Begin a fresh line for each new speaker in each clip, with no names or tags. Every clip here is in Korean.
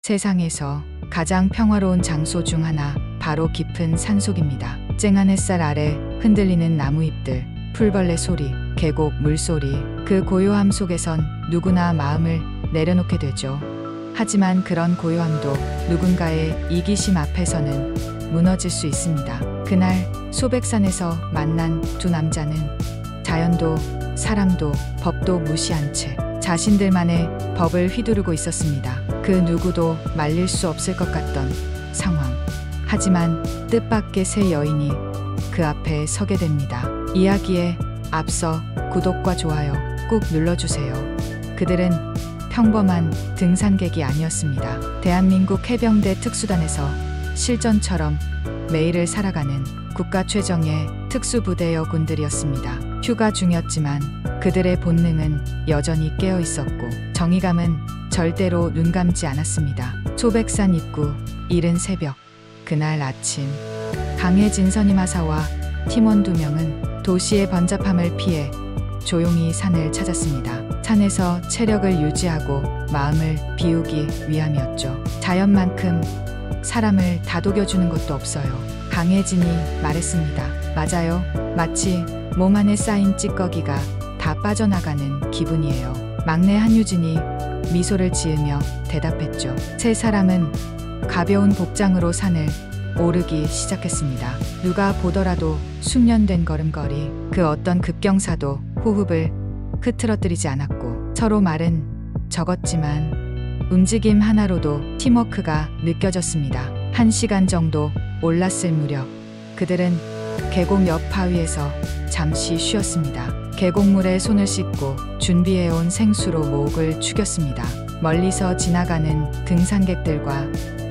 세상에서 가장 평화로운 장소 중 하나, 바로 깊은 산속입니다. 쨍한 햇살 아래 흔들리는 나무잎들, 풀벌레 소리, 계곡 물소리, 그 고요함 속에선 누구나 마음을 내려놓게 되죠. 하지만 그런 고요함도 누군가의 이기심 앞에서는 무너질 수 있습니다. 그날 소백산에서 만난 두 남자는 자연도 사람도 법도 무시한 채 자신들만의 법을 휘두르고 있었습니다. 그 누구도 말릴 수 없을 것 같던 상황. 하지만 뜻밖의 세 여인이 그 앞에 서게 됩니다. 이야기에 앞서 구독과 좋아요 꾹 눌러주세요. 그들은 평범한 등산객이 아니었습니다. 대한민국 해병대 특수단에서 실전처럼 매일을 살아가는 국가 최정예 특수부대 여군들이었습니다. 휴가 중이었지만 그들의 본능은 여전히 깨어 있었고 정의감은 절대로 눈 감지 않았습니다. 소백산 입구, 이른 새벽. 그날 아침, 강혜진 선임하사와 팀원 2명은 도시의 번잡함을 피해 조용히 산을 찾았습니다. 산에서 체력을 유지하고 마음을 비우기 위함이었죠. 자연만큼 사람을 다독여주는 것도 없어요. 강혜진이 말했습니다. 맞아요. 마치 몸 안에 쌓인 찌꺼기가 다 빠져나가는 기분이에요. 막내 한유진이 미소를 지으며 대답했죠. 세 사람은 가벼운 복장으로 산을 오르기 시작했습니다. 누가 보더라도 숙련된 걸음걸이, 그 어떤 급경사도 호흡을 흐트러뜨리지 않았고 서로 말은 적었지만 움직임 하나로도 팀워크가 느껴졌습니다. 1시간 정도 올랐을 무렵 그들은 계곡 옆 바위에서 잠시 쉬었습니다. 계곡물에 손을 씻고 준비해온 생수로 목을 축였습니다. 멀리서 지나가는 등산객들과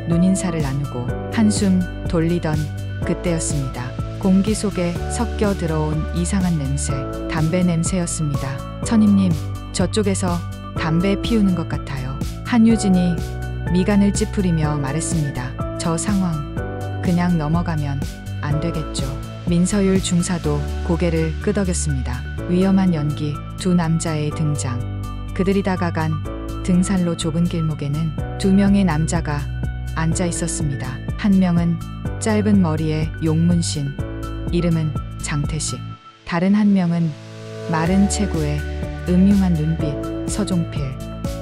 눈인사를 나누고 한숨 돌리던 그때였습니다. 공기 속에 섞여 들어온 이상한 냄새, 담배 냄새였습니다. 선임님, 저쪽에서 담배 피우는 것 같아요. 한유진이 미간을 찌푸리며 말했습니다. 저 상황 그냥 넘어가면 안 되겠죠. 민서율 중사도 고개를 끄덕였습니다. 위험한 연기, 두 남자의 등장. 그들이 다가간 등산로 좁은 길목에는 2명의 남자가 앉아 있었습니다. 한 명은 짧은 머리에 용문신, 이름은 장태식. 다른 한 명은 마른 체구에 음흉한 눈빛, 서종필.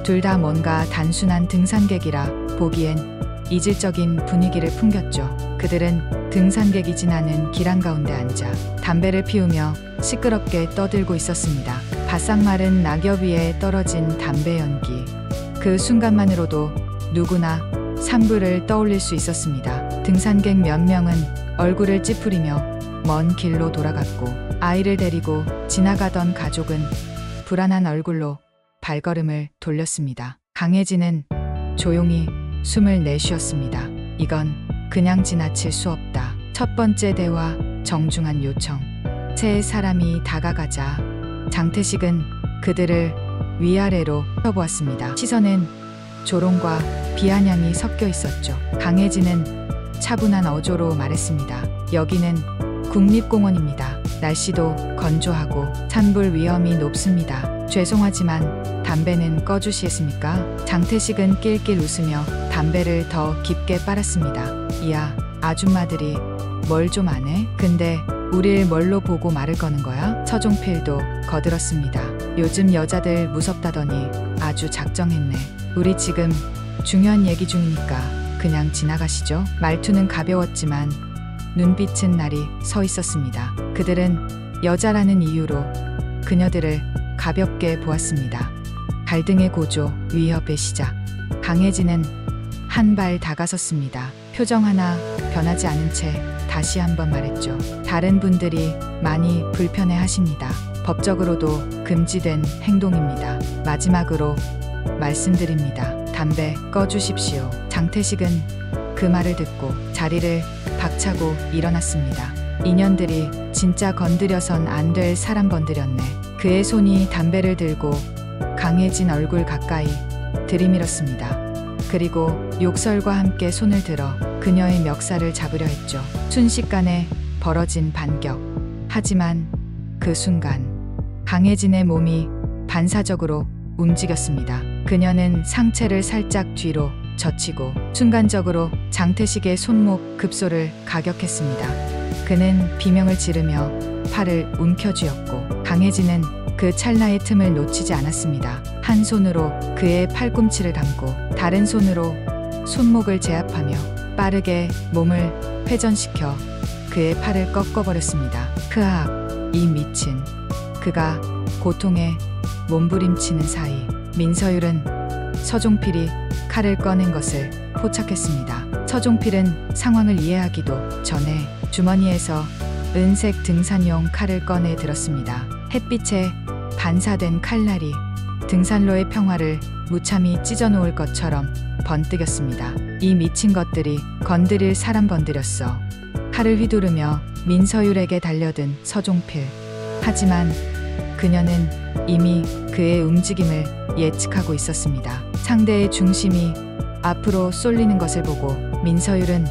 둘 다 뭔가 단순한 등산객이라 보기엔 이질적인 분위기를 풍겼죠. 그들은 등산객이 지나는 길 한가운데 앉아 담배를 피우며 시끄럽게 떠들고 있었습니다. 바싹 마른 낙엽 위에 떨어진 담배 연기. 그 순간만으로도 누구나 산불을 떠올릴 수 있었습니다. 등산객 몇 명은 얼굴을 찌푸리며 먼 길로 돌아갔고 아이를 데리고 지나가던 가족은 불안한 얼굴로 발걸음을 돌렸습니다. 강혜진은 조용히 숨을 내쉬었습니다. 이건 그냥 지나칠 수 없다. 첫 번째 대화, 정중한 요청. 세 사람이 다가가자 장태식은 그들을 위아래로 펴보았습니다. 시선엔 조롱과 비아냥이 섞여 있었죠. 강혜진은 차분한 어조로 말했습니다. 여기는 국립공원입니다. 날씨도 건조하고 산불 위험이 높습니다. 죄송하지만 담배는 꺼주시겠습니까? 장태식은 낄낄 웃으며 담배를 더 깊게 빨았습니다. 이야, 아줌마들이 뭘 좀 안 해? 근데 우릴 뭘로 보고 말을 거는 거야? 서종필도 거들었습니다. 요즘 여자들 무섭다더니 아주 작정했네. 우리 지금 중요한 얘기 중이니까 그냥 지나가시죠. 말투는 가벼웠지만 눈빛은 날이 서 있었습니다. 그들은 여자라는 이유로 그녀들을 가볍게 보았습니다. 갈등의 고조, 위협의 시작. 강혜진은 한 발 다가섰습니다. 표정 하나 변하지 않은 채 다시 한번 말했죠. 다른 분들이 많이 불편해 하십니다. 법적으로도 금지된 행동입니다. 마지막으로 말씀드립니다. 담배 꺼주십시오. 장태식은 그 말을 듣고 자리를 박차고 일어났습니다. 인연들이 진짜 건드려선 안 될 사람 건드렸네. 그의 손이 담배를 들고 강혜진 얼굴 가까이 들이밀었습니다. 그리고 욕설과 함께 손을 들어 그녀의 멱살을 잡으려 했죠. 순식간에 벌어진 반격. 하지만 그 순간 강혜진의 몸이 반사적으로 움직였습니다. 그녀는 상체를 살짝 뒤로 젖히고 순간적으로 장태식의 손목 급소를 가격했습니다. 그는 비명을 지르며 팔을 움켜쥐었고 강혜진은 그 찰나의 틈을 놓치지 않았습니다. 한 손으로 그의 팔꿈치를 감고 다른 손으로 손목을 제압하며 빠르게 몸을 회전시켜 그의 팔을 꺾어버렸습니다. 크악! 이 미친. 그가 고통에 몸부림치는 사이 민서율은 서종필이 칼을 꺼낸 것을 포착했습니다. 서종필은 상황을 이해하기도 전에 주머니에서 은색 등산용 칼을 꺼내 들었습니다. 햇빛에 반사된 칼날이 등산로의 평화를 무참히 찢어놓을 것처럼 번뜩였습니다. 이 미친 것들이 건드릴 사람 건드렸어. 칼을 휘두르며 민서율에게 달려든 서종필. 하지만 그녀는 이미 그의 움직임을 예측하고 있었습니다. 상대의 중심이 앞으로 쏠리는 것을 보고 민서율은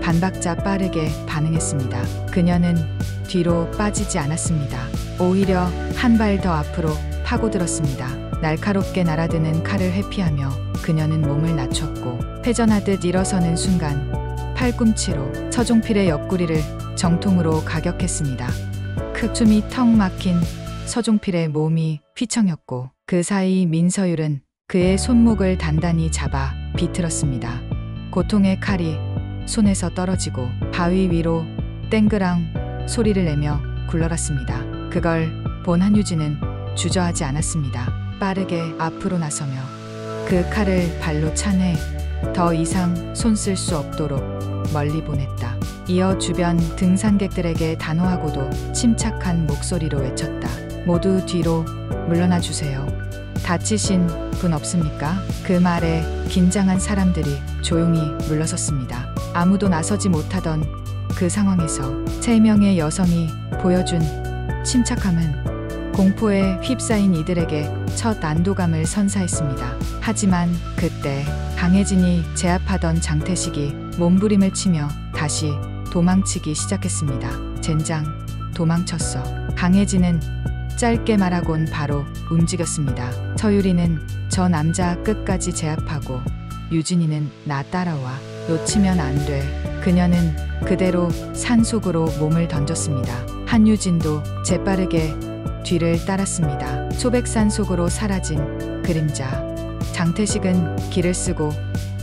반박자 빠르게 반응했습니다. 그녀는 뒤로 빠지지 않았습니다. 오히려 한 발 더 앞으로 파고들었습니다. 날카롭게 날아드는 칼을 회피하며 그녀는 몸을 낮췄고 회전하듯 일어서는 순간 팔꿈치로 서종필의 옆구리를 정통으로 가격했습니다. 숨이 턱 막힌 서종필의 몸이 휘청였고 그 사이 민서율은 그의 손목을 단단히 잡아 비틀었습니다. 고통의 칼이 손에서 떨어지고 바위 위로 땡그랑 소리를 내며 굴러갔습니다. 그걸 본 한유진은 주저하지 않았습니다. 빠르게 앞으로 나서며 그 칼을 발로 차내 더 이상 손 쓸 수 없도록 멀리 보냈다. 이어 주변 등산객들에게 단호하고도 침착한 목소리로 외쳤다. 모두 뒤로 물러나 주세요. 다치신 분 없습니까? 그 말에 긴장한 사람들이 조용히 물러섰습니다. 아무도 나서지 못하던 그 상황에서 3명의 여성이 보여준 침착함은 공포에 휩싸인 이들에게 첫 안도감을 선사했습니다. 하지만 그때 강혜진이 제압하던 장태식이 몸부림을 치며 다시 도망치기 시작했습니다. 젠장, 도망쳤어. 강혜진은 짧게 말하곤 바로 움직였습니다. 서유리는 저 남자 끝까지 제압하고 유진이는 나 따라와. 놓치면 안 돼. 그녀는 그대로 산속으로 몸을 던졌습니다. 한유진도 재빠르게 뒤를 따랐습니다. 소백산 속으로 사라진 그림자. 장태식은 길을 쓰고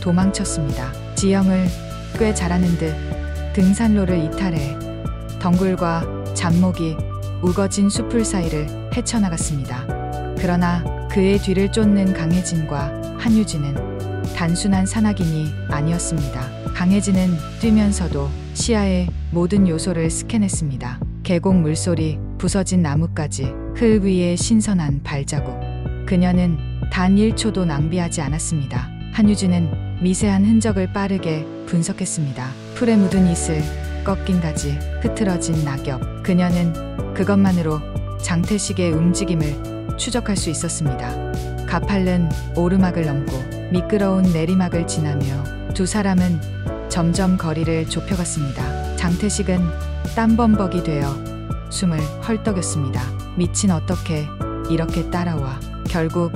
도망쳤습니다. 지형을 꽤 잘하는 듯 등산로를 이탈해 덩굴과 잡목이 우거진 숲풀 사이를 헤쳐나갔습니다. 그러나 그의 뒤를 쫓는 강혜진과 한유진은 단순한 산악인이 아니었습니다. 강혜진은 뛰면서도 시야의 모든 요소를 스캔했습니다. 계곡 물소리, 부서진 나뭇가지, 흙 위의 신선한 발자국. 그녀는 단 1초도 낭비하지 않았습니다. 한유진은 미세한 흔적을 빠르게 분석했습니다. 풀에 묻은 이슬, 꺾인 가지, 흐트러진 낙엽. 그녀는 그것만으로 장태식의 움직임을 추적할 수 있었습니다. 가파른 오르막을 넘고 미끄러운 내리막을 지나며 두 사람은 점점 거리를 좁혀갔습니다. 장태식은 땀범벅이 되어 숨을 헐떡였습니다. 미친, 어떻게 이렇게 따라와. 결국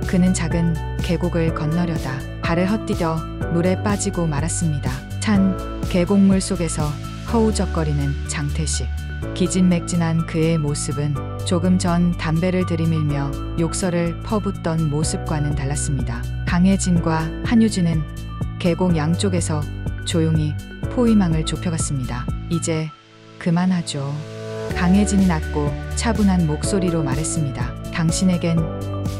그는 작은 계곡을 건너려다 발을 헛디뎌 물에 빠지고 말았습니다. 찬 계곡물 속에서 허우적거리는 장태식. 기진맥진한 그의 모습은 조금 전 담배를 들이밀며 욕설을 퍼붓던 모습과는 달랐습니다. 강혜진과 한유진은 계곡 양쪽에서 조용히 포위망을 좁혀갔습니다. 이제 그만하죠. 강혜진이 낮고 차분한 목소리로 말했습니다. 당신에겐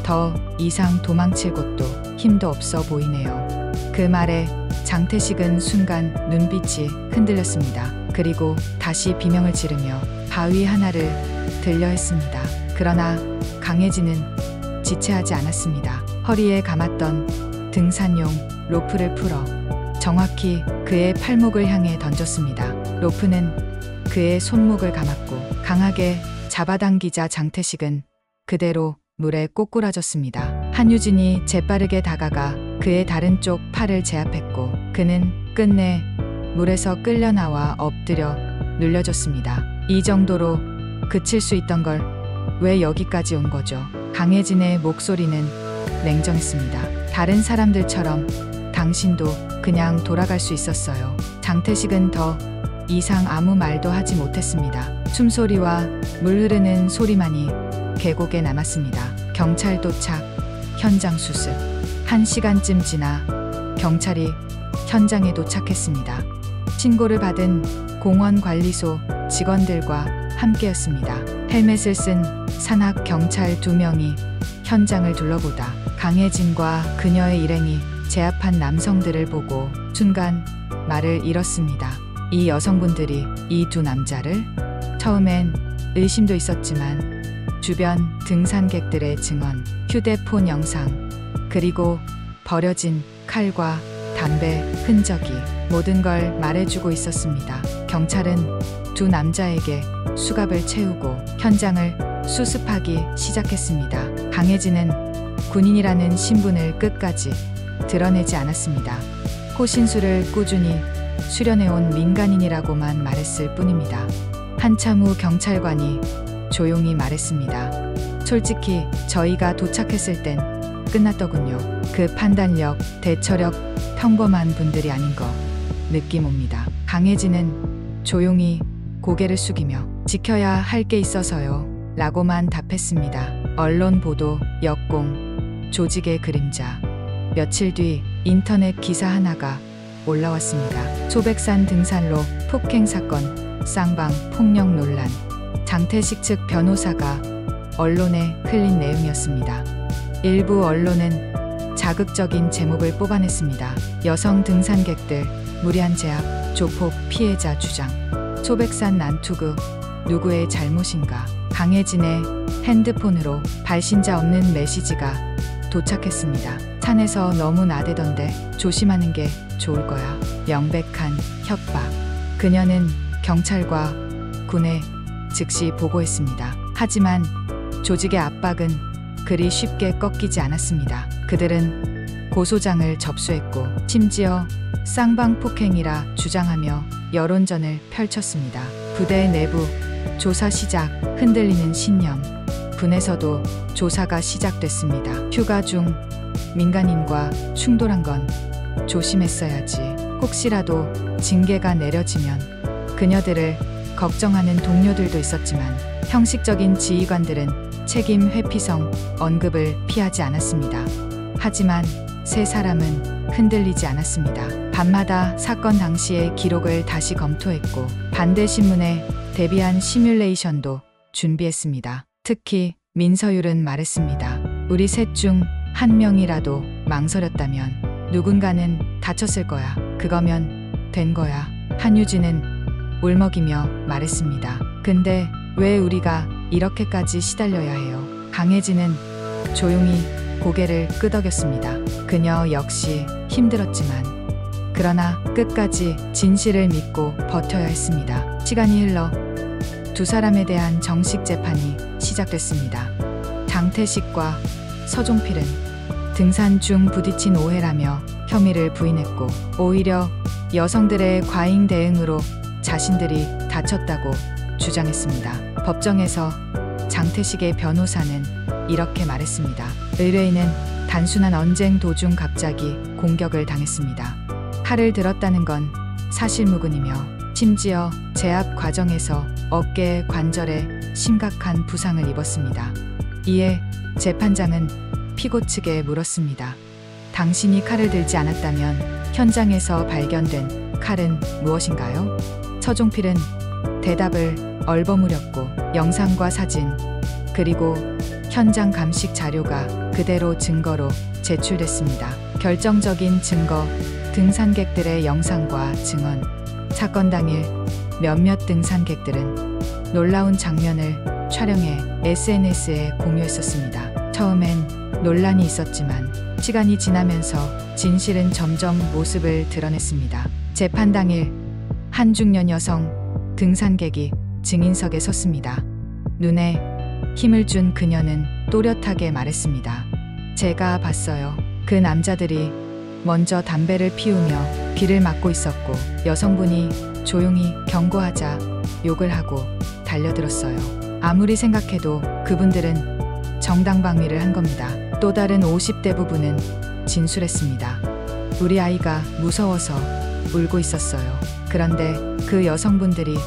더 이상 도망칠 곳도 힘도 없어 보이네요. 그 말에 장태식은 순간 눈빛이 흔들렸습니다. 그리고 다시 비명을 지르며 바위 하나를 들려 했습니다. 그러나 강혜진은 지체하지 않았습니다. 허리에 감았던 등산용 로프를 풀어 정확히 그의 팔목을 향해 던졌습니다. 로프는 그의 손목을 감았고 강하게 잡아당기자 장태식은 그대로 물에 꼬꾸라졌습니다. 한유진이 재빠르게 다가가 그의 다른 쪽 팔을 제압했고 그는 끝내 물에서 끌려 나와 엎드려 눌려졌습니다. 이 정도로 그칠 수 있던 걸 왜 여기까지 온 거죠? 강혜진의 목소리는 냉정했습니다. 다른 사람들처럼 당신도 그냥 돌아갈 수 있었어요. 장태식은 더 이상 아무 말도 하지 못했습니다. 숨소리와 물 흐르는 소리만이 계곡에 남았습니다. 경찰 도착, 현장 수습. 1시간쯤 지나 경찰이 현장에 도착했습니다. 신고를 받은 공원관리소 직원들과 함께였습니다. 헬멧을 쓴 산악 경찰 2명이 현장을 둘러보다 강혜진과 그녀의 일행이 제압한 남성들을 보고 순간 말을 잃었습니다. 이 여성분들이 이 2 남자를 처음엔 의심도 있었지만 주변 등산객들의 증언, 휴대폰 영상, 그리고 버려진 칼과 담배 흔적이 모든 걸 말해주고 있었습니다. 경찰은 2 남자에게 수갑을 채우고 현장을 수습하기 시작했습니다. 강혜진은 군인이라는 신분을 끝까지 드러내지 않았습니다. 호신술을 꾸준히 수련해온 민간인이라고만 말했을 뿐입니다. 한참 후 경찰관이 조용히 말했습니다. 솔직히 저희가 도착했을 땐 끝났더군요. 그 판단력, 대처력 평범한 분들이 아닌 거 느낌 옵니다. 강혜진은 조용히 고개를 숙이며 지켜야 할 게 있어서요 라고만 답했습니다. 언론 보도, 역공, 조직의 그림자. 며칠 뒤 인터넷 기사 하나가 올라왔습니다. 소백산 등산로 폭행 사건, 쌍방 폭력 논란. 장태식 측 변호사가 언론에 흘린 내용이었습니다. 일부 언론은 자극적인 제목을 뽑아냈습니다. 여성 등산객들 무리한 제압, 조폭 피해자 주장. 소백산 난투극 누구의 잘못인가. 강혜진의 핸드폰으로 발신자 없는 메시지가 도착했습니다. 산에서 너무 나대던데 조심하는 게 좋을 거야. 명백한 협박. 그녀는 경찰과 군에 즉시 보고했습니다. 하지만 조직의 압박은 그리 쉽게 꺾이지 않았습니다. 그들은 고소장을 접수했고 심지어 쌍방폭행이라 주장하며 여론전을 펼쳤습니다. 부대 내부 조사 시작. 흔들리는 신념. 군에서도 조사가 시작됐습니다. 휴가 중 민간인과 충돌한 건 조심했어야지. 혹시라도 징계가 내려지면 그녀들을 걱정하는 동료들도 있었지만 형식적인 지휘관들은 책임 회피성 언급을 피하지 않았습니다. 하지만 3사람은 흔들리지 않았습니다. 밤마다 사건 당시의 기록을 다시 검토했고 반대 신문에 대비한 시뮬레이션도 준비했습니다. 특히 민서율은 말했습니다. 우리 셋 중 1명이라도 망설였다면 누군가는 다쳤을 거야. 그거면 된 거야. 한유진은 울먹이며 말했습니다. 근데 왜 우리가 이렇게까지 시달려야 해요? 강혜진은 조용히 고개를 끄덕였습니다. 그녀 역시 힘들었지만 그러나 끝까지 진실을 믿고 버텨야 했습니다. 시간이 흘러 2 사람에 대한 정식 재판이 시작됐습니다. 장태식과 서종필은 등산 중 부딪힌 오해라며 혐의를 부인했고 오히려 여성들의 과잉 대응으로 자신들이 다쳤다고 주장했습니다. 법정에서 장태식의 변호사는 이렇게 말했습니다. 의뢰인은 단순한 언쟁 도중 갑자기 공격을 당했습니다. 칼을 들었다는 건 사실무근이며 심지어 제압 과정에서 어깨 관절에 심각한 부상을 입었습니다. 이에 재판장은 피고 측에 물었습니다. 당신이 칼을 들지 않았다면 현장에서 발견된 칼은 무엇인가요? 서종필은 대답을 얼버무렸고 영상과 사진 그리고 현장 감식 자료가 그대로 증거로 제출됐습니다. 결정적인 증거, 등산객들의 영상과 증언. 사건 당일 몇몇 등산객들은 놀라운 장면을 촬영해 SNS에 공유했었습니다. 처음엔 논란이 있었지만 시간이 지나면서 진실은 점점 모습을 드러냈습니다. 재판 당일 한 중년 여성 등산객이 증인석에 섰습니다. 눈에 힘을 준 그녀는 또렷하게 말했습니다. 제가 봤어요. 그 남자들이 먼저 담배를 피우며 귀를 막고 있었고 여성분이 조용히 경고하자 욕을 하고 달려들었어요. 아무리 생각해도 그분들은 정당방위를 한 겁니다. 또 다른 50대 부부는 진술했습니다. 우리 아이가 무서워서 울고 있었어요. 그런데 그 여성분들이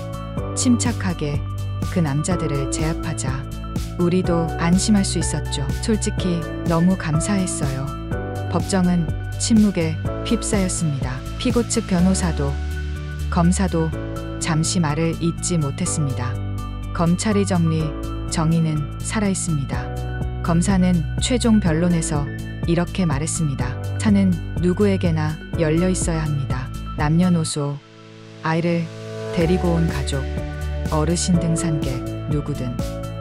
침착하게 그 남자들을 제압하자 우리도 안심할 수 있었죠. 솔직히 너무 감사했어요. 법정은 침묵에 휩싸였습니다. 피고 측 변호사도 검사도 잠시 말을 잇지 못했습니다. 검찰의 정의는 살아있습니다. 검사는 최종 변론에서 이렇게 말했습니다. 사는 누구에게나 열려 있어야 합니다. 남녀노소, 아이를 데리고 온 가족, 어르신 등산객, 누구든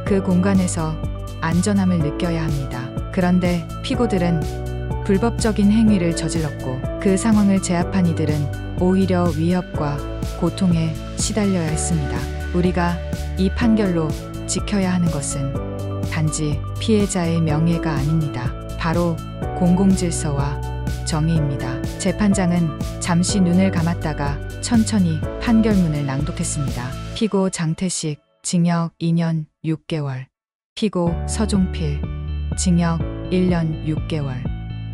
그 공간에서 안전함을 느껴야 합니다. 그런데 피고들은 불법적인 행위를 저질렀고 그 상황을 제압한 이들은 오히려 위협과 고통에 시달려야 했습니다. 우리가 이 판결로 지켜야 하는 것은 단지 피해자의 명예가 아닙니다. 바로 공공질서와 정의입니다. 재판장은 잠시 눈을 감았다가 천천히 판결문을 낭독했습니다. 피고 장태식, 징역 2년 6개월. 피고 서종필, 징역 1년 6개월.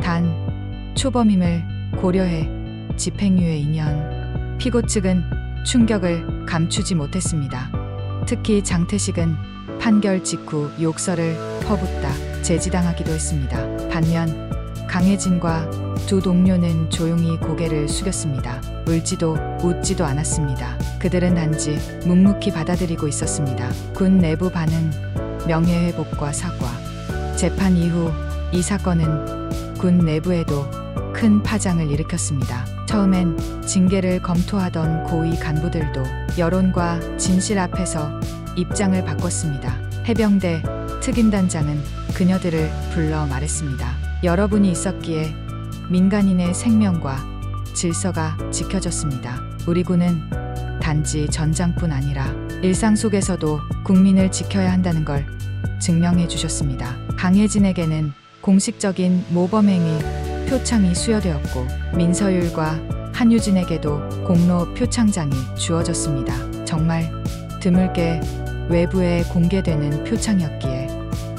단, 초범임을 고려해 집행유예 2년. 피고 측은 충격을 감추지 못했습니다. 특히 장태식은 판결 직후 욕설을 퍼붓다 제지당하기도 했습니다. 반면 강혜진과 두 동료는 조용히 고개를 숙였습니다. 울지도 웃지도 않았습니다. 그들은 단지 묵묵히 받아들이고 있었습니다. 군 내부 반응, 명예회복과 사과. 재판 이후 이 사건은 군 내부에도 큰 파장을 일으켰습니다. 처음엔 징계를 검토하던 고위 간부들도 여론과 진실 앞에서 입장을 바꿨습니다. 해병대 특임단장은 그녀들을 불러 말했습니다. 여러분이 있었기에 민간인의 생명과 질서가 지켜졌습니다. 우리 군은 단지 전장뿐 아니라 일상 속에서도 국민을 지켜야 한다는 걸 증명해 주셨습니다. 강혜진에게는 공식적인 모범행위 표창이 수여되었고 민서율과 한유진에게도 공로 표창장이 주어졌습니다. 정말 드물게 외부에 공개되는 표창이었기에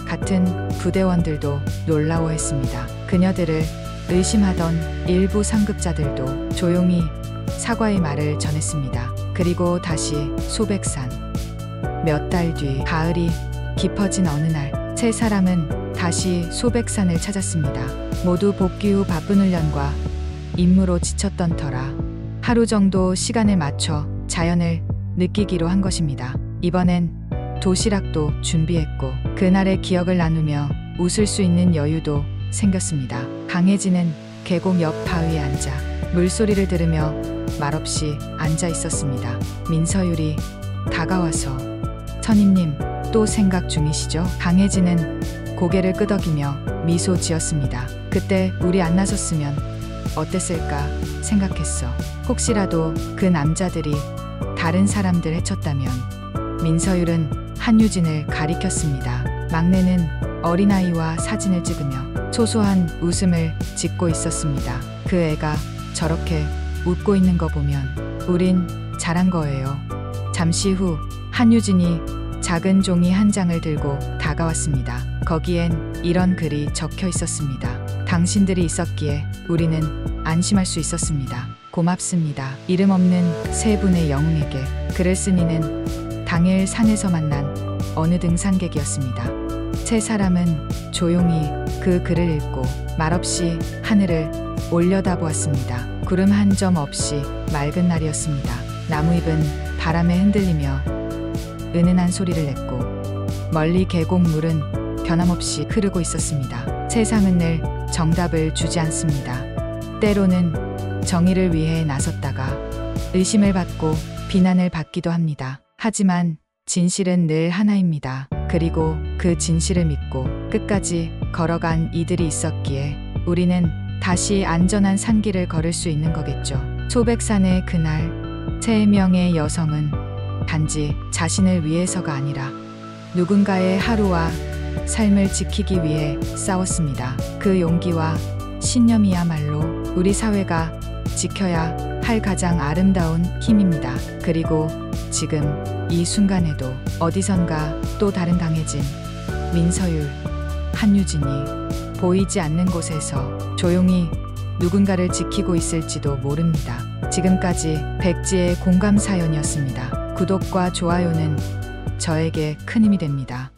같은 부대원들도 놀라워했습니다. 그녀들을 의심하던 일부 상급자들도 조용히 사과의 말을 전했습니다. 그리고 다시 소백산. 몇 달 뒤 가을이 깊어진 어느 날 세 사람은 다시 소백산을 찾았습니다. 모두 복귀 후 바쁜 훈련과 임무로 지쳤던 터라 하루 정도 시간을 맞춰 자연을 느끼기로 한 것입니다. 이번엔 도시락도 준비했고 그날의 기억을 나누며 웃을 수 있는 여유도 생겼습니다. 강혜진은 계곡 옆 바위에 앉아 물소리를 들으며 말없이 앉아 있었습니다. 민서율이 다가와서 선임님 또 생각 중이시죠? 강혜진은 고개를 끄덕이며 미소 지었습니다. 그때 우리 안 나섰으면 어땠을까 생각했어. 혹시라도 그 남자들이 다른 사람들 해쳤다면. 민서율은 한유진을 가리켰습니다. 막내는 어린아이와 사진을 찍으며 소소한 웃음을 짓고 있었습니다. 그 애가 저렇게 웃고 있는 거 보면 우린 잘한 거예요. 잠시 후 한유진이 작은 종이 한 장을 들고 다가왔습니다. 거기엔 이런 글이 적혀 있었습니다. 당신들이 있었기에 우리는 안심할 수 있었습니다. 고맙습니다. 이름 없는 세 분의 영웅에게. 글을 쓴 이는 당일 산에서 만난 어느 등산객이었습니다. 세 사람은 조용히 그 글을 읽고 말없이 하늘을 올려다보았습니다. 구름 한 점 없이 맑은 날이었습니다. 나무잎은 바람에 흔들리며 은은한 소리를 냈고 멀리 계곡물은 변함없이 흐르고 있었습니다. 세상은 늘 정답을 주지 않습니다. 때로는 정의를 위해 나섰다가 의심을 받고 비난을 받기도 합니다. 하지만 진실은 늘 하나입니다. 그리고 그 진실을 믿고 끝까지 걸어간 이들이 있었기에 우리는 다시 안전한 산길을 걸을 수 있는 거겠죠. 소백산의 그날 3명의 여성은 단지 자신을 위해서가 아니라 누군가의 하루와 삶을 지키기 위해 싸웠습니다. 그 용기와 신념이야말로 우리 사회가 지켜야 할 가장 아름다운 힘입니다. 그리고 지금 이 순간에도 어디선가 또 다른 강혜진, 민서율, 한유진이 보이지 않는 곳에서 조용히 누군가를 지키고 있을지도 모릅니다. 지금까지 백지의 공감 사연이었습니다. 구독과 좋아요는 저에게 큰 힘이 됩니다.